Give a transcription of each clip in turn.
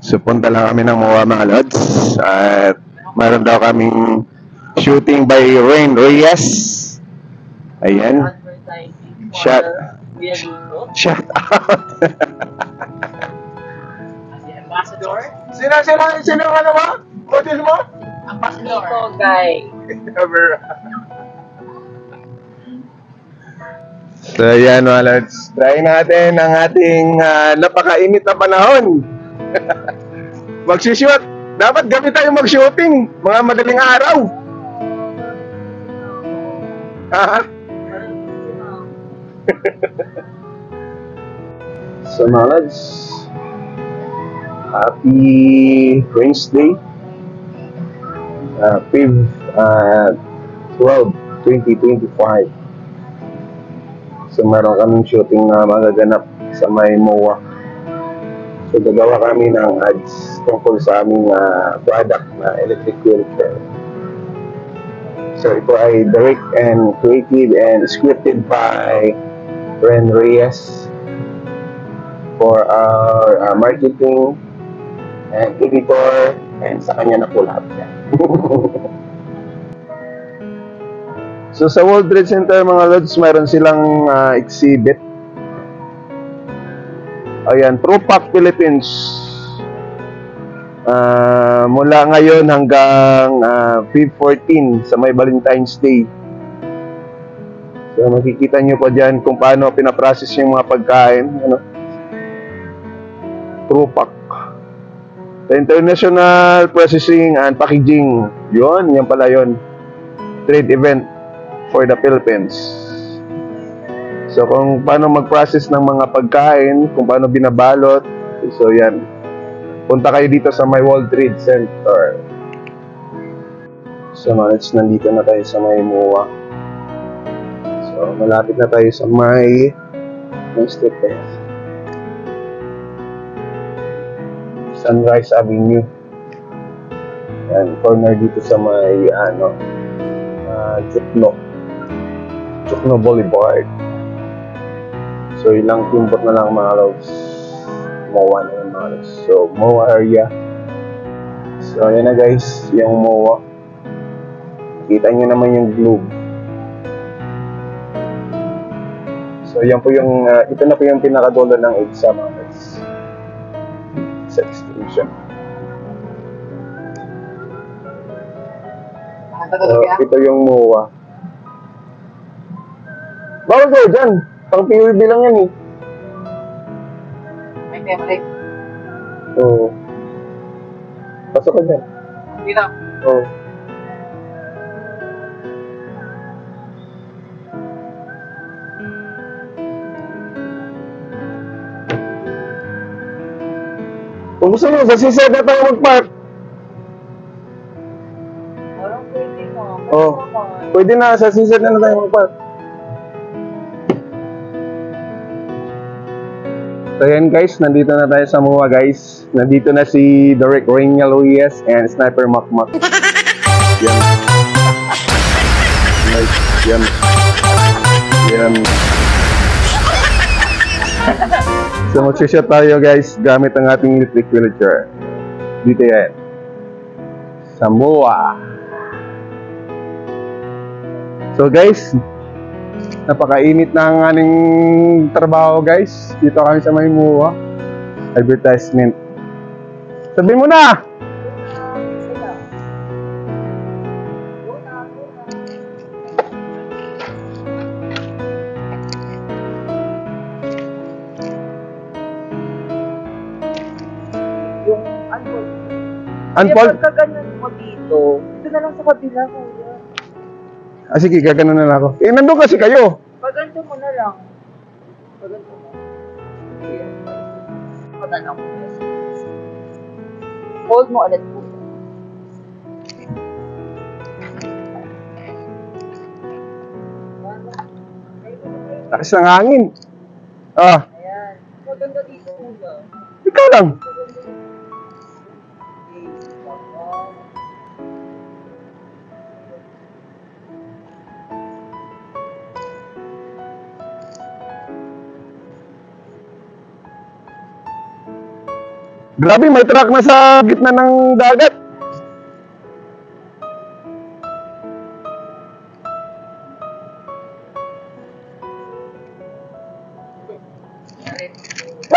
So punta lang kami ng MOA mga lods. At meron daw kaming shooting by Rain Reyes. Ayan. Shout out. Ambassador? Sino ano mo? Model mo? Ambassador. Ito, guy. So ayan mga lods. Try natin ang ating napakainit na panahon. Mag-shoot. Dapat gabi tayo mag-shooting. Mga madaling araw. So mga lods, happy Wednesday, Feb 12, 2025. So meron kaming shooting na magaganap sa may MOA. So gagawa kami ng ads tungkol sa aming product na electric wheelchair. So ito ay direct and creative and scripted by Ren Reyes for our marketing and editor, and sa kanya na po lahat yan. So sa World Trade Center mga lods, meron silang exhibit. Ayan, Trupak Philippines. Mula ngayon hanggang Feb 14 sa may Valentine's Day. So makikita nyo po dyan kung paano pinaprocess yung mga pagkain. Ano? Trupak. International Processing and Packaging. Yan pala yun. Trade event for the Philippines. So kung paano mag-process ng mga pagkain, kung paano binabalot. So yan. Punta kayo dito sa my World Trade Center. So nandito na tayo sa may MOA. So malapit na tayo sa may street tayo. Sunrise Avenue. Yan, corner dito sa may Chukno Boulevard. So ilang timbot na lang mga loves. MOA na yun mga loves. So MOA area. So yan na guys, yung MOA. Kita nyo naman yung globe. So yan po yung ito na po yung pinakadulo ng EDSA mga loves. Sa extension. So ito yung MOA. Bawal kayo dyan. Pang PUB lang yan eh. May template. Oo. Pasok ka dyan. Hindi na. Oo. Kung gusto nyo, sa sised na tayo mag-park. Parang pwede na. Oo. Pwede na, sa sised na tayo mag-park. So yan guys, nandito na tayo sa MOA guys. Nandito na si Derek Reyniel Reyes and Sniper Makmak. Yan. Nice. Yan. Yan. So mag-shot tayo guys gamit ang ating electric wheelchair. Dito yan. Sa MOA. So guys, napakainit na ang aning trabaho guys. Dito kami sa may MOA. Advertisement. Sabi mo na! Yung unfold. Unfold? Kaya pagka ganun mo dito na lang sa kabila kuya. Ah sige, gagano na lang ako. Eh, nandun kasi kayo. Paganto mo na lang. Paganto mo. Ayan. Paganto mo. Hold mo ulit po. Lakas ng hangin. Ah, Ayan. Maganda dito kuya. ikaw lang. Grabe, may truck na sa gitna ng dagat.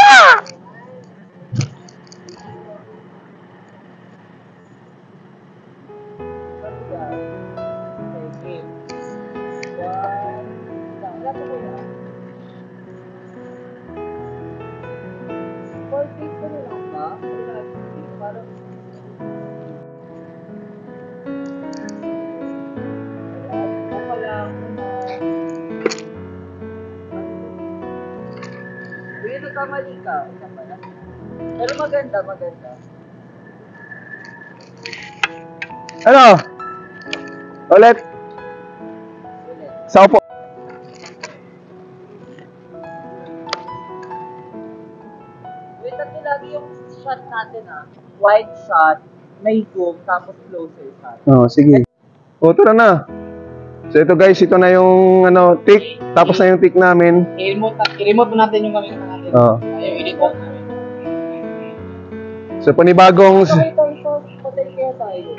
Ah! Kamali ka, isa pala. Pero maganda, maganda. Ano? Ulit. Ulit. Sa upo. Wait, ito lagi yung shot natin wide shot, may zoom, tapos closer shot. Oh, sige. O, ito na. So ito guys, ito na yung tick. Tapos na yung tick namin. I-remote mo natin yung camera natin. Oo. Ayaw, i-remote namin. So panibagong... Patay kaya tayo.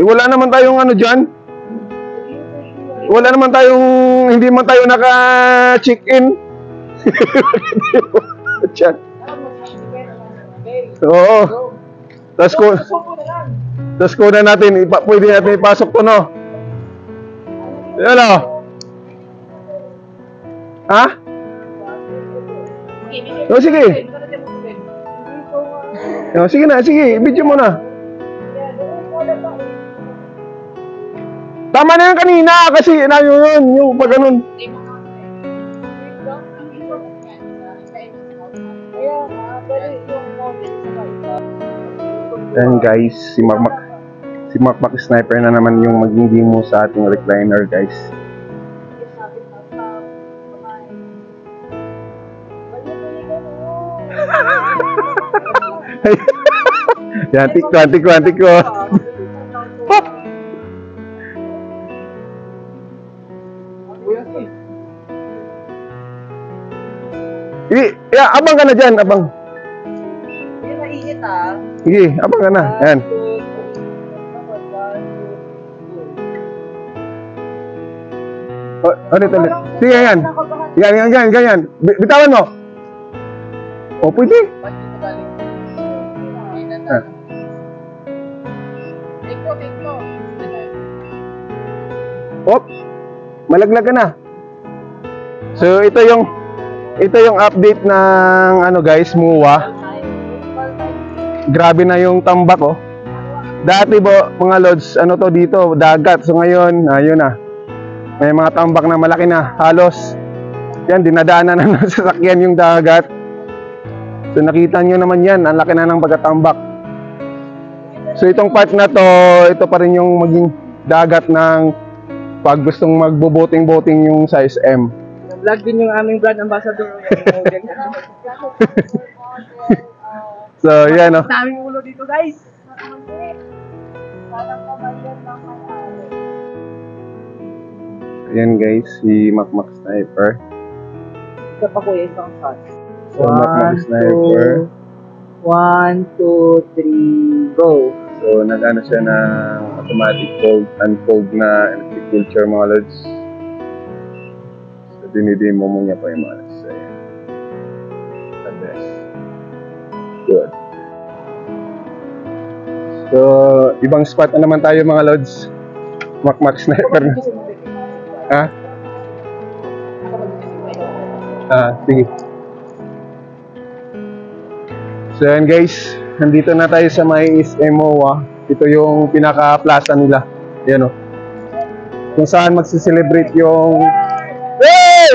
Wala naman tayong dyan. Wala naman tayong... Hindi man tayo naka-check-in. Chat. Oo. Tapos ko na natin. Pwede natin ipasok to, no? Ano? Ha? O, sige. O, sige na, sige. Video mo na. Tama na yan kanina kasi yun, yung pag ganun. And guys, si Makmak Sniper na naman yung maging demo sa ating recliner, guys. Yan, tik ko. Pop! Abang ka na dyan, abang. Hindi mainit Sige, abang ka na. Yan. Ulit. Sige, yan. Ganyan. Bitawan mo. O, pwede. Op, malaglag ka na. So, ito yung update ng guys, MUA. Grabe na yung tambak, oh. Dati mga lods, to dito, dagat. So ngayon, ayun na. May mga tambak na malaki na, halos. Yan, dinadaanan na ng sasakyan yung dagat. So nakita nyo naman yan, ang laki na ng pagkatambak. So itong part na to, ito pa rin yung maging dagat ng pag gustong magbo-boating yung size M. Vlog din yung aming brand ambassador. So yan, oh. Daming ulo dito, guys. Ayan guys, si Makmak Sniper. Isa pa kuya, isang shot. So Makmak Sniper. 1, 2, 3, go. So nag-ano siya ng automatic fold, unfold na electric culture mga lods. So dinidemo mo niya pa yung mga lods. Ayan. The best. Good. So ibang spot na naman tayo mga lods. Makmak Sniper. Ha? Sige. So yan guys, nandito na tayo sa may MUA. Ito yung pinaka-plaza nila. Yan, oh. Kung saan magse-celebrate yung... Hey!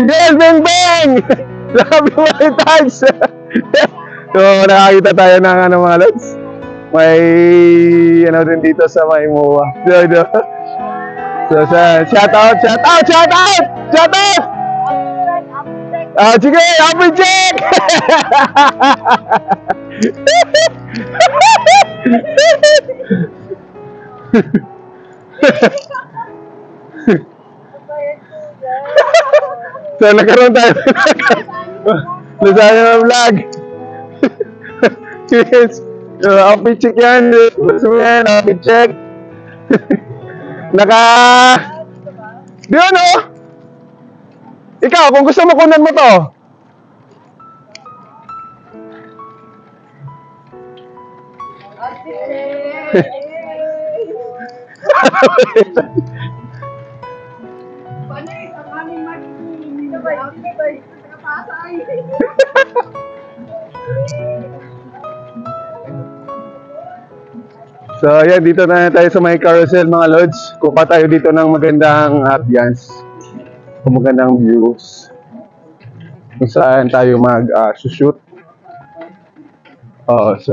Yes, bang bang! Sabi mo yung tags! So, nakakita tayo ng mga lods. May din dito sa may MUA. So, shout out! Sige, happy check! Bayan ko yan. So, nagkaroon tayo Lasagna vlog. Yes. So, outfit check yan. Gusto mo yan, outfit check. Naka... Di ano? Ikaw, kung gusto mo, kunan mo to. Panay, ang aming sabay, nakapasay. So, yan, dito na tayo sa may carousel, mga lods. Kuha tayo dito ng magandang ambience. Magandang views. Kung saan tayo mag-shoot. So,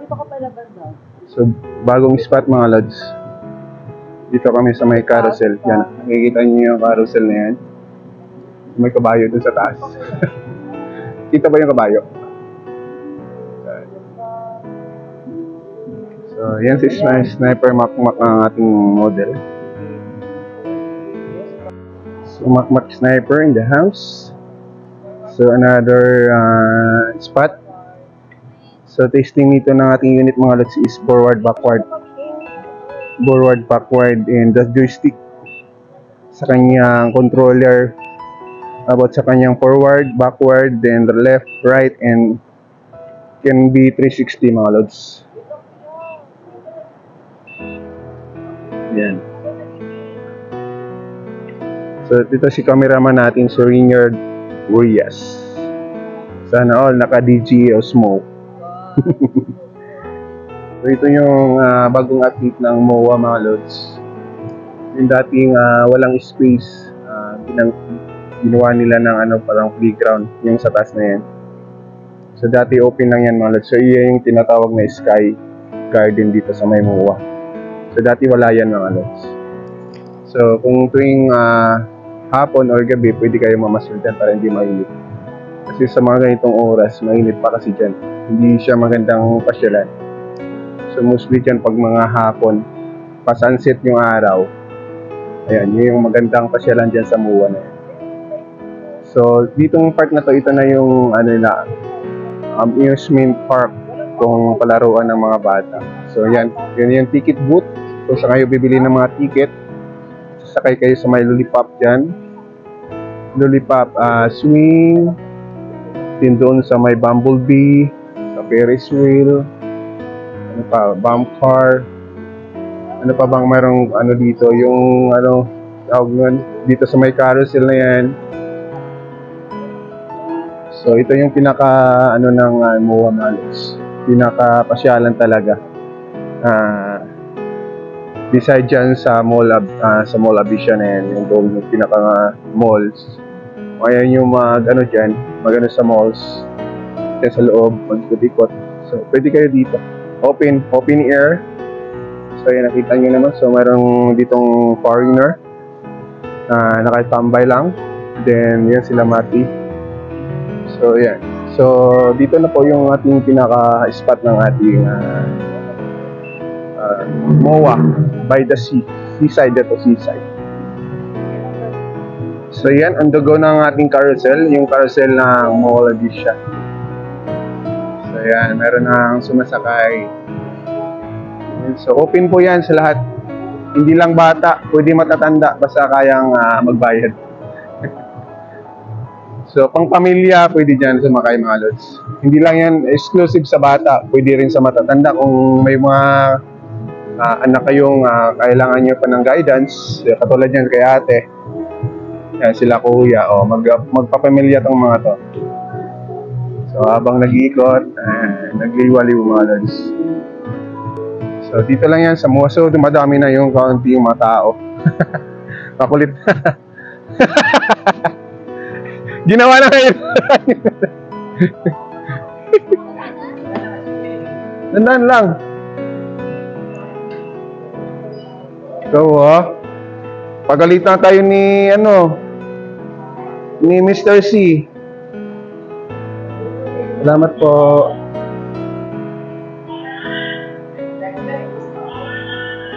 Ito ka pala banda. so, bagong spot, mga lods. Dito kami sa may carousel. Yan, nakikita niyo yung carousel na yan. May kabayo dun sa taas. Kita ba yung kabayo? So, yan si Sniper Makmak ang ating model. So, Makmak Sniper in the house. So, another spot. So, testing nito ng ating unit, mga lods, is forward, backward, and the joystick sa kanyang controller about sa kanyang forward, backward, then the left, right, and can be 360, mga lods. Yan. So, dito si cameraman natin, si Reynard Urias. Sana all naka-DG Osmo. So, ito yung bagong update ng MOA, mga lods. Yung dating walang space, ginawa nila ng parang playground, yung sa taas na yan. So, dati open lang yan, mga lods. So, iyan yung tinatawag na sky garden dito sa may MOA. So, dati wala yan, mga lods. So, kung tuwing hapon or gabi, pwede kayo mamasyal dyan para hindi mainit. Kasi sa mga ganitong oras, mainit pa kasi dyan. Hindi siya magandang pasyalan. So, mostly dyan pag mga hapon, pa-sunset yung araw, ayan, yun yung magandang pasyalan dyan sa MOA na yan. So, ditong park na to, ito na yung amusement park kung palaruan ng mga bata. So, yan, yun yung ticket booth. So, saan kayo bibili ng mga ticket. Sasakay kayo sa may lollipop dyan. Lollipop swing. Din doon sa may bumblebee. Sa Ferris wheel. Ano pa? Bump car. Ano pa bang mayroong dito? Yung tawag nun, dito sa may carousel na yan. So, ito yung pinaka ng MOA Malos. Pinaka pasyalan talaga. Beside dyan sa mall Abisya na yan, yung doon yung pinaka malls. Ayan yung dyan, sa malls. Kaya sa loob, mag-ikot. So, pwede kayo dito. Open air. So, yan, nakita nyo naman. So, mayroong ditong foreigner. Nakatambay lang. Then, yan sila Mati. So, yan. So, dito na po yung ating pinaka-spot ng ating MOA by the sea. Seaside, ito seaside. So, yan. On the go ng ating carousel. Yung carousel ng MOA Ladisha. So, yan. Meron nang sumasakay. So, open po yan sa lahat. Hindi lang bata, pwede matatanda, basta kayang magbayad. So, pang pamilya, pwede dyan sumakay, mga lods. Hindi lang yan exclusive sa bata, pwede rin sa matatanda. Kung may mga anak kayong kailangan nyo pa ng guidance, katulad yan kay ate, sila kuya, magpapamilya tong mga to. So, habang nag-iikot, nagliwaliw, mga lods. So, dito lang yan sa MOA. So, dumadami na yung kaunti yung mga tao. Makulit. Ginawa na ngayon. Nandaan lang. So, pagalitan tayo ni, ni Mr. C. Salamat po.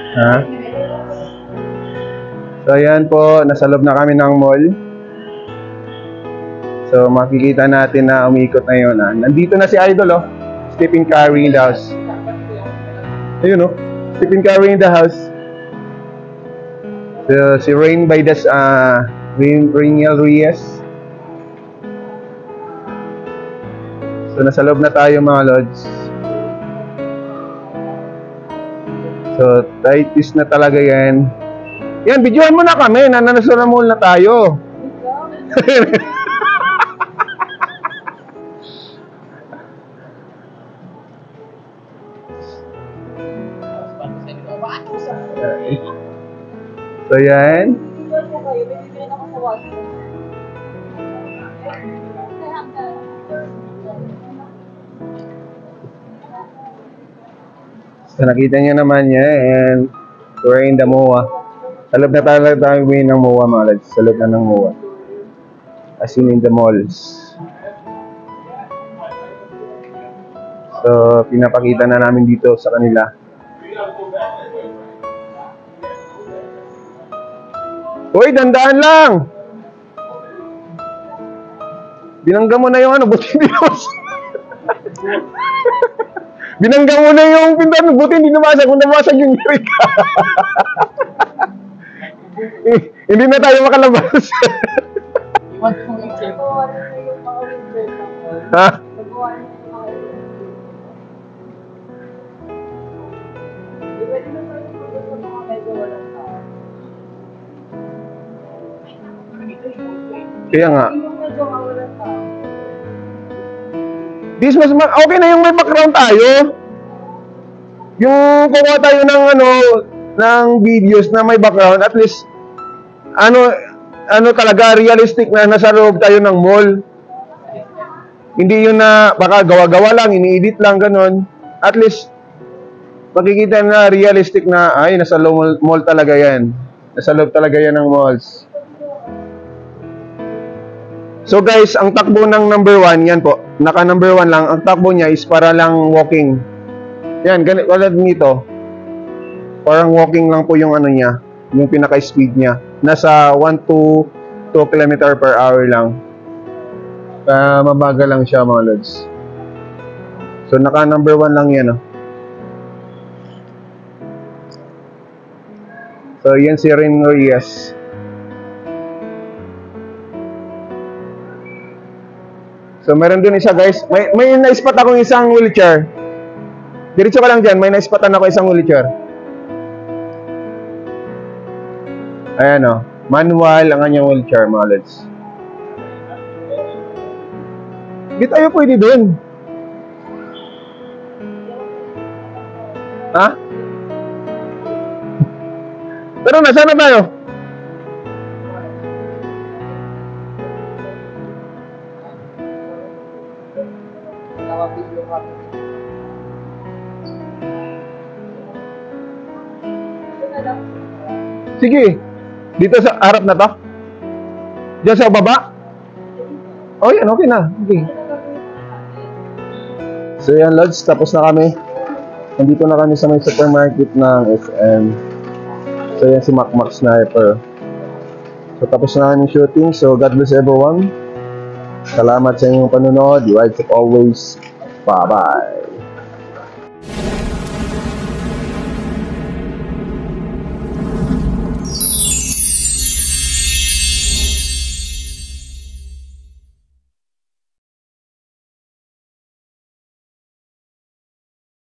Ha? So ayan po, nasa loob na kami ng mall. So makikita natin na umiikot na yun. Nandito na si Idol, oh. Stephen Curry in the house. Ayun, oh. Stephen Curry in the house. So, si Rain by the Rainiel Reyes. So nasa loob na tayo mga lods. So tight is na talaga yan. Yan, videohan mo na kami. Nasa mall na tayo. So yan. So nakita niyo naman yan. And we're in the MOA. Salab na tayo ng MOA mga lads. Salab na ng MOA. As in the malls. So pinapakita na namin dito sa kanila. Uy, dandaan lang! Binangga mo na yung ano, buti hindi naman. Binangga mo na yung pintuan, buti hindi namasag. Kung namasag yung Eureka. Hindi na tayo makalabas. Iwan kong i-check. Ha? Kaya nga. This mas okay na yung may background tayo. Yung kukuha tayo ng ng videos na may background, at least talaga realistic na nasa loob tayo ng mall. Hindi yun na baka gawa-gawa lang, ini-edit lang ganon. At least makikita na realistic na ay nasa loob mall talaga yan. Nasa loob talaga yan ng malls. So guys, ang takbo ng number 1, yan po. Naka number 1 lang. Ang takbo niya is para lang walking. Yan, ganito nito. Parang walking lang po yung niya, yung pinaka-speed niya. Nasa 1 to 2 km per hour lang. Mabagal lang siya mga lods. So naka number 1 lang yan, oh. So yan si Rain Reyes. So meron din isa guys. May na-spot akong isang wheelchair. Diretso ka lang dyan. May na-spotan ako isang wheelchair. Ayan, oh. Manual ang kanyang wheelchair mga lods. Di tayo pwede dun. Ha? Pero nasaan na tayo? Sige. Dito sa harap na to? Diyan sa baba? Oh yan, okay na. Okay. So yan lods, tapos na kami. Nandito na kami sa may supermarket ng SM. So yan si Macmac Sniper. So tapos na kami shooting. So God bless everyone. Salamat sa inyong panonood. You guys always. Bye bye.